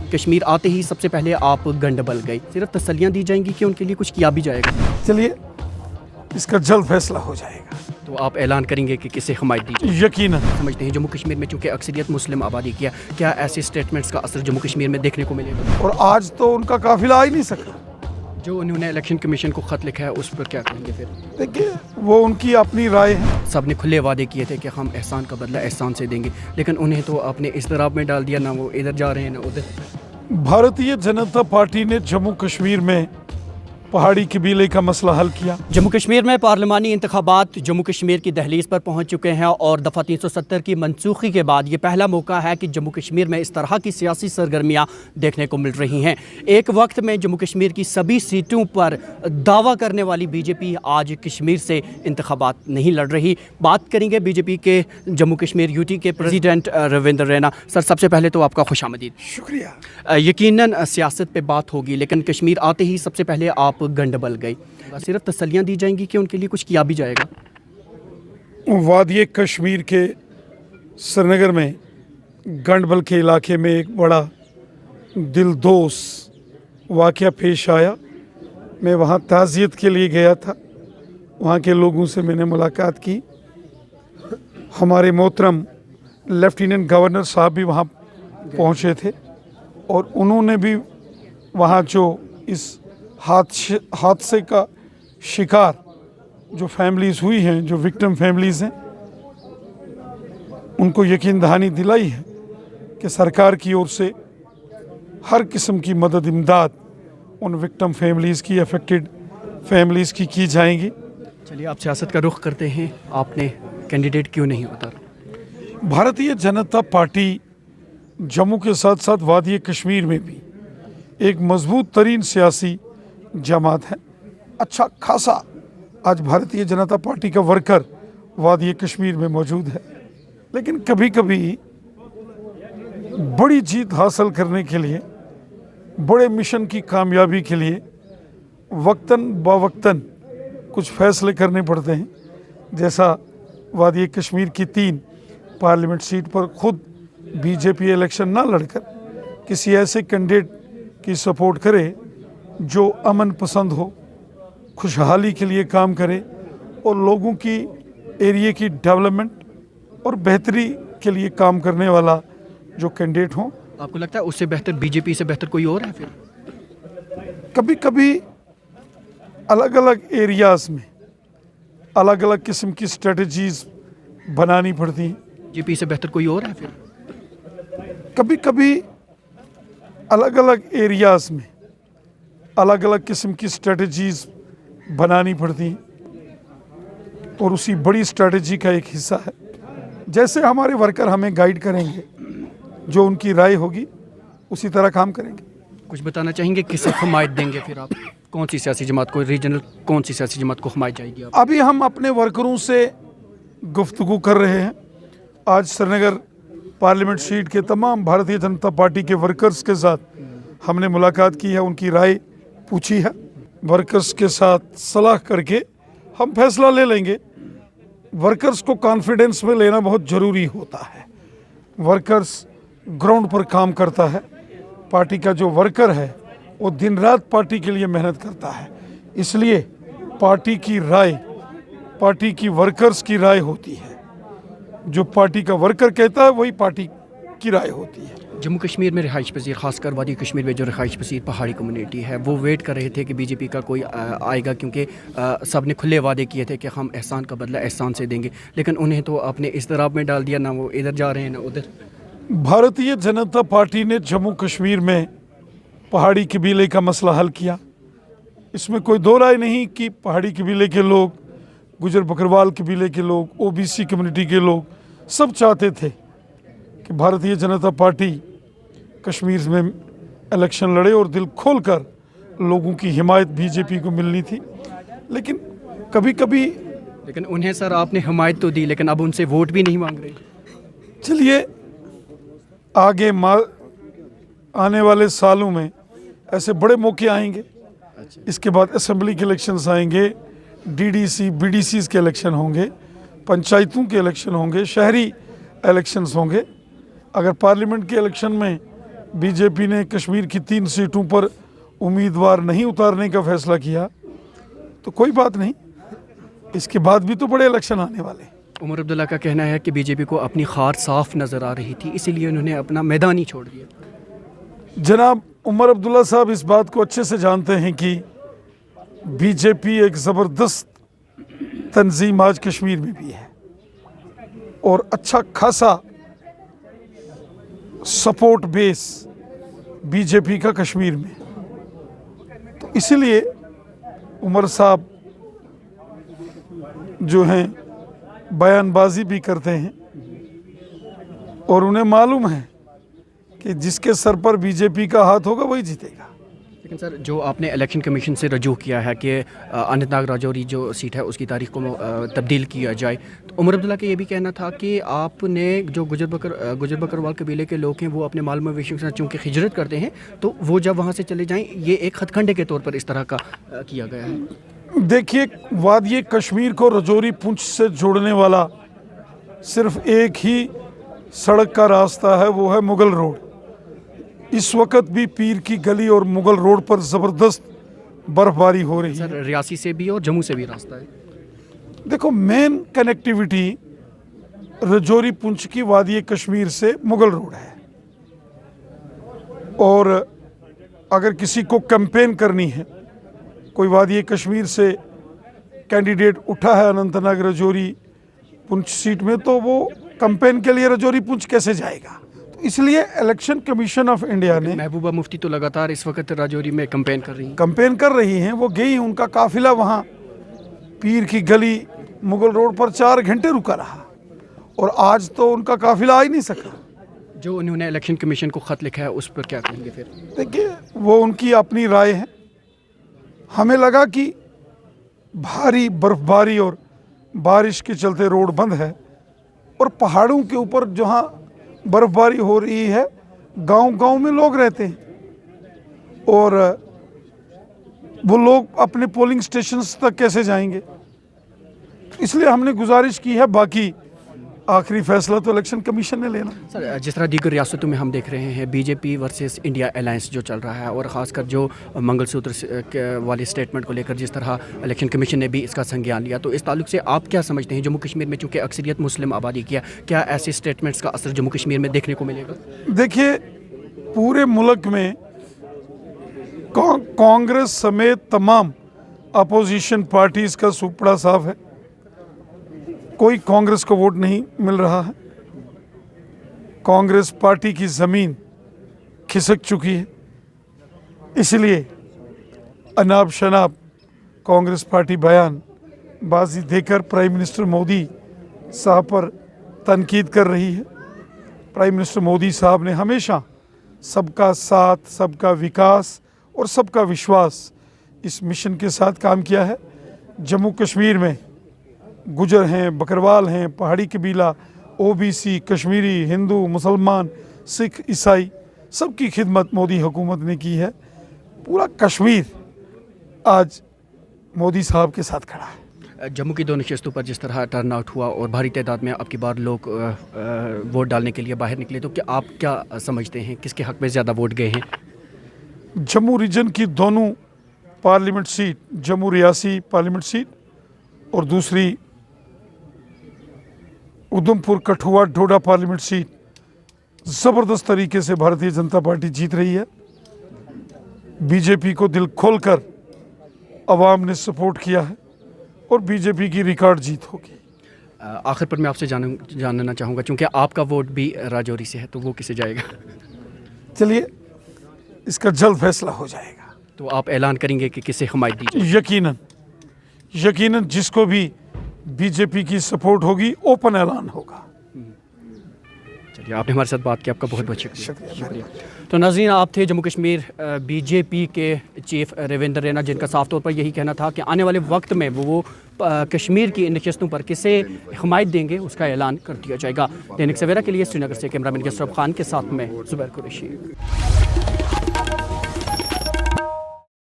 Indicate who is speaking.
Speaker 1: कश्मीर आते ही सबसे पहले आप गंडबल गए, सिर्फ तसल्लियाँ दी जाएंगी कि उनके लिए कुछ किया भी जाएगा?
Speaker 2: चलिए, इसका जल्द फैसला हो जाएगा।
Speaker 1: तो आप ऐलान करेंगे कि किसे हमायत दी जाए?
Speaker 2: यकीनन।
Speaker 1: समझते हैं जम्मू कश्मीर में चूंकि अक्सरियत मुस्लिम आबादी की है, क्या ऐसे स्टेटमेंट्स का असर जम्मू कश्मीर में देखने को मिलेगा?
Speaker 2: और आज तो उनका काफिला आ ही नहीं सका।
Speaker 1: जो उन्होंने इलेक्शन कमीशन को खत लिखा है उस पर क्या कहेंगे फिर?
Speaker 2: देखिए, वो उनकी अपनी राय है।
Speaker 1: सब ने खुले वादे किए थे कि हम एहसान का बदला एहसान से देंगे, लेकिन उन्हें तो आपने इस तरह में डाल दिया, ना वो इधर जा रहे हैं ना उधर।
Speaker 2: भारतीय जनता पार्टी ने जम्मू कश्मीर में पहाड़ी कबीले का मसला हल किया।
Speaker 1: जम्मू कश्मीर में पार्लिमानी इंतखाबात जम्मू कश्मीर की दहलीज पर पहुंच चुके हैं और दफ़ा 370 की मनसूखी के बाद ये पहला मौका है कि जम्मू कश्मीर में इस तरह की सियासी सरगर्मियां देखने को मिल रही हैं। एक वक्त में जम्मू कश्मीर की सभी सीटों पर दावा करने वाली बीजेपी आज कश्मीर से इंतखाबात नहीं लड़ रही। बात करेंगे बीजेपी के जम्मू कश्मीर यूटी के प्रेसिडेंट रविंद्र रैना। सर, सबसे पहले तो आपका खुशामदीद।
Speaker 2: शुक्रिया।
Speaker 1: यकीनन सियासत पे बात होगी, लेकिन कश्मीर आते ही सबसे पहले आप गंडबल गए, सिर्फ तसल्लियाँ दी जाएंगी कि उनके लिए कुछ किया भी जाएगा?
Speaker 2: वादिय कश्मीर के श्रीनगर में गंडबल के इलाके में एक बड़ा दिलदोज वाक़या पेश आया। मैं वहाँ ताज़ियत के लिए गया था। वहाँ के लोगों से मैंने मुलाकात की। हमारे मोहतरम लेफ्टिनेंट गवर्नर साहब भी वहाँ पहुँचे थे और उन्होंने भी वहाँ जो इस हादसे का शिकार जो फैमिलीज़ हुई हैं, जो विक्टिम फैमिलीज़ हैं, उनको यकीन दहानी दिलाई है कि सरकार की ओर से हर किस्म की मदद इमदाद उन विक्टिम फैमिलीज़ की, अफेक्टेड फैमिलीज़ की जाएंगी।
Speaker 1: चलिए, आप सियासत का रुख करते हैं, आपने कैंडिडेट क्यों नहीं उतारा?
Speaker 2: भारतीय जनता पार्टी जम्मू के साथ साथ वादी कश्मीर में भी एक मजबूत तरीन सियासी जमात है। अच्छा खासा आज भारतीय जनता पार्टी का वर्कर वादी कश्मीर में मौजूद है, लेकिन कभी कभी बड़ी जीत हासिल करने के लिए, बड़े मिशन की कामयाबी के लिए वक्तन बवक्तन कुछ फैसले करने पड़ते हैं। जैसा वादी कश्मीर की 3 पार्लियामेंट सीट पर खुद बीजेपी इलेक्शन ना लड़कर किसी ऐसे कैंडिडेट की सपोर्ट करे जो अमन पसंद हो, खुशहाली के लिए काम करे और लोगों की एरिया की डेवलपमेंट और बेहतरी के लिए काम करने वाला जो कैंडिडेट हो।
Speaker 1: आपको लगता है उससे बेहतर, बीजेपी से बेहतर कोई और है फिर?
Speaker 2: कभी कभी अलग अलग एरियाज़ में अलग अलग किस्म की स्ट्रेटजीज बनानी पड़ती हैं।
Speaker 1: बीजेपी से बेहतर कोई और है फिर?
Speaker 2: कभी कभी अलग अलग एरियाज़ में अलग अलग किस्म की स्ट्रेटजीज बनानी पड़ती हैं और उसी बड़ी स्ट्रेटजी का एक हिस्सा है। जैसे हमारे वर्कर हमें गाइड करेंगे, जो उनकी राय होगी उसी तरह काम करेंगे।
Speaker 1: कुछ बताना चाहेंगे किसे हमायत देंगे फिर आप? कौन सी सियासी जमात को, रीजनल कौन सी सियासी जमात को हमायत जाएगी आप?
Speaker 2: अभी हम अपने वर्करों से गुफ्तगू कर रहे हैं। आज श्रीनगर पार्लियामेंट सीट के तमाम भारतीय जनता पार्टी के वर्कर्स के साथ हमने मुलाकात की है, उनकी राय पूछी है। वर्कर्स के साथ सलाह करके हम फैसला ले लेंगे। वर्कर्स को कॉन्फिडेंस में लेना बहुत ज़रूरी होता है। वर्कर्स ग्राउंड पर काम करता है। पार्टी का जो वर्कर है वो दिन रात पार्टी के लिए मेहनत करता है, इसलिए पार्टी की राय, पार्टी की वर्कर्स की राय होती है। जो पार्टी का वर्कर कहता है वही पार्टी की राय होती है।
Speaker 1: जम्मू कश्मीर में रिहाइश पसीर, खासकर वादी कश्मीर में जो रिहाइश पसीर पहाड़ी कम्युनिटी है, वो वेट कर रहे थे कि बीजेपी का कोई आएगा, क्योंकि सब ने खुले वादे किए थे कि हम एहसान का बदला एहसान से देंगे, लेकिन उन्हें तो आपने इस तरह में डाल दिया, ना वो इधर जा रहे हैं ना उधर।
Speaker 2: भारतीय जनता पार्टी ने जम्मू कश्मीर में पहाड़ी कबीले का मसला हल किया। इसमें कोई दो राय नहीं कि पहाड़ी कबीले के लोग, गुजर बकरवाल कबीले के लोग, ओबीसी कम्युनिटी के लोग सब चाहते थे कि भारतीय जनता पार्टी कश्मीर में इलेक्शन लड़े और दिल खोलकर लोगों की हिमायत बीजेपी को मिलनी थी। लेकिन कभी कभी
Speaker 1: उन्हें सर आपने हिमायत तो दी, लेकिन अब उनसे वोट भी नहीं मांग रहे।
Speaker 2: चलिए, आगे आने वाले सालों में ऐसे बड़े मौके आएंगे। इसके बाद असेंबली के इलेक्शंस आएंगे, डीडीसी बीडीसीज के इलेक्शन होंगे, पंचायतों के इलेक्शन होंगे, शहरी इलेक्शंस होंगे। अगर पार्लियामेंट के इलेक्शन में बीजेपी ने कश्मीर की 3 सीटों पर उम्मीदवार नहीं उतारने का फैसला किया तो कोई बात नहीं, इसके बाद भी तो बड़े इलेक्शन आने वाले हैं।
Speaker 1: उमर अब्दुल्ला का कहना है कि बीजेपी को अपनी खार साफ नज़र आ रही थी, इसीलिए उन्होंने अपना मैदान ही छोड़ दिया।
Speaker 2: जनाब उमर अब्दुल्ला साहब इस बात को अच्छे से जानते हैं कि बीजेपी एक ज़बरदस्त तंजीम आज कश्मीर में भी है और अच्छा खासा सपोर्ट बेस बीजेपी का कश्मीर में, तो इसीलिए उमर साहब जो हैं बयानबाजी भी करते हैं और उन्हें मालूम है कि जिसके सर पर बीजेपी का हाथ होगा वही जीतेगा।
Speaker 1: लेकिन सर, जो आपने इलेक्शन कमीशन से रजू किया है कि अनंतनाग राजौरी जो सीट है उसकी तारीख को तब्दील किया जाए, तो उमर अब्दुल्ला का ये भी कहना था कि आपने जो गुजर बकरवाल कबीले के लोग हैं वो अपने माल मवेशियों के साथ चूँकि हिजरत करते हैं, तो वो जब वहाँ से चले जाएं, ये एक हथकंडे के तौर पर इस तरह का किया गया है।
Speaker 2: देखिए, वादिये कश्मीर को राजौरी पुंछ से जोड़ने वाला सिर्फ एक ही सड़क का रास्ता है, वो है मुगल रोड। इस वक्त भी पीर की गली और मुगल रोड पर ज़बरदस्त बर्फबारी हो रही है।
Speaker 1: सर, रियासी से भी और जम्मू से भी रास्ता है।
Speaker 2: देखो, मेन कनेक्टिविटी राजौरी पुंछ की वादिये कश्मीर से मुगल रोड है, और अगर किसी को कैंपेन करनी है, कोई वादिये कश्मीर से कैंडिडेट उठा है अनंतनाग राजौरी पुंछ सीट में, तो वो कैंपेन के लिए राजौरी पुंछ कैसे जाएगा? तो इसलिए इलेक्शन कमीशन ऑफ इंडिया ने,
Speaker 1: महबूबा मुफ्ती तो लगातार इस वक्त राजौरी में कैंपेन कर रही हैं, वो गई, उनका काफिला वहाँ पीर की गली मुगल रोड पर 4 घंटे रुका रहा और आज तो उनका काफिला आ ही नहीं सका। जो उन्होंने इलेक्शन कमीशन को ख़त लिखा है उस पर क्या कहेंगे फिर?
Speaker 2: देखिए, वो उनकी अपनी राय है। हमें लगा कि भारी बर्फबारी और बारिश के चलते रोड बंद है और पहाड़ों के ऊपर जहाँ बर्फबारी हो रही है, गांव-गांव में लोग रहते हैं और वो लोग अपने पोलिंग स्टेशंस तक कैसे जाएंगे? इसलिए हमने गुजारिश की है, बाकी आखिरी फैसला तो इलेक्शन कमीशन ने लेना।
Speaker 1: सर, जिस तरह दीगर रियासतों में हम देख रहे हैं बीजेपी वर्सेस इंडिया अलायंस जो चल रहा है, और ख़ासकर जो मंगलसूत्र वाले स्टेटमेंट को लेकर जिस तरह इलेक्शन कमीशन ने भी इसका संज्ञान लिया, तो इस ताल्लुक से आप क्या समझते हैं? जम्मू कश्मीर में चूँकि अक्सरियत मुस्लिम आबादी की है, क्या ऐसे स्टेटमेंट्स का असर जम्मू कश्मीर में देखने को मिलेगा?
Speaker 2: देखिए, पूरे मुल्क में कांग्रेस समेत तमाम अपोजिशन पार्टीज़ का सुपड़ा साफ है, कोई कांग्रेस को वोट नहीं मिल रहा है। कांग्रेस पार्टी की ज़मीन खिसक चुकी है, इसलिए अनाप शनाप कांग्रेस पार्टी बयान बाजी देकर प्राइम मिनिस्टर मोदी साहब पर तनकीद कर रही है। प्राइम मिनिस्टर मोदी साहब ने हमेशा सबका साथ, सबका विकास और सबका विश्वास इस मिशन के साथ काम किया है। जम्मू कश्मीर में गुजर हैं, बकरवाल हैं, पहाड़ी कबीला, ओबीसी, कश्मीरी, हिंदू, मुसलमान, सिख, ईसाई, सबकी खिदमत मोदी हुकूमत ने की है। पूरा कश्मीर आज मोदी साहब के साथ खड़ा है।
Speaker 1: जम्मू की 2 नशस्तों पर जिस तरह टर्न आउट हुआ और भारी तादाद में अब की बार लोग वोट डालने के लिए बाहर निकले, तो क्या आप क्या समझते हैं किसके हक़ में ज़्यादा वोट गए हैं?
Speaker 2: जम्मू रीजन की दोनों parliament seat, Jammu Reasi parliament seat और दूसरी उधमपुर कठुआ डोडा पार्लियामेंट सीट, ज़बरदस्त तरीके से भारतीय जनता पार्टी जीत रही है। बीजेपी को दिल खोलकर अवाम ने सपोर्ट किया है और बीजेपी की रिकॉर्ड जीत होगी।
Speaker 1: आखिर पर मैं आपसे जानना चाहूँगा, चूँकि आपका वोट भी राजौरी से है, तो वो किसे जाएगा?
Speaker 2: चलिए, इसका जल्द फैसला हो जाएगा।
Speaker 1: तो आप ऐलान करेंगे कि किसे हमायत दी जाए?
Speaker 2: यकीनन जिसको भी बीजेपी की सपोर्ट होगी, ओपन ऐलान होगा।
Speaker 1: चलिए, आपने हमारे साथ बात की, आपका बहुत बहुत शुक्रिया। तो नाज़रीन, आप थे जम्मू कश्मीर बीजेपी के चीफ रविंद्र रैना, जिनका साफ तौर पर यही कहना था कि आने वाले वक्त में वो कश्मीर की इन नशस्तों पर किसे हमायत देंगे उसका ऐलान कर दिया जाएगा। दैनिक सवेरा के लिए श्रीनगर से कैमरामैन कसरत खान के साथ में जुबैर कुरैशी।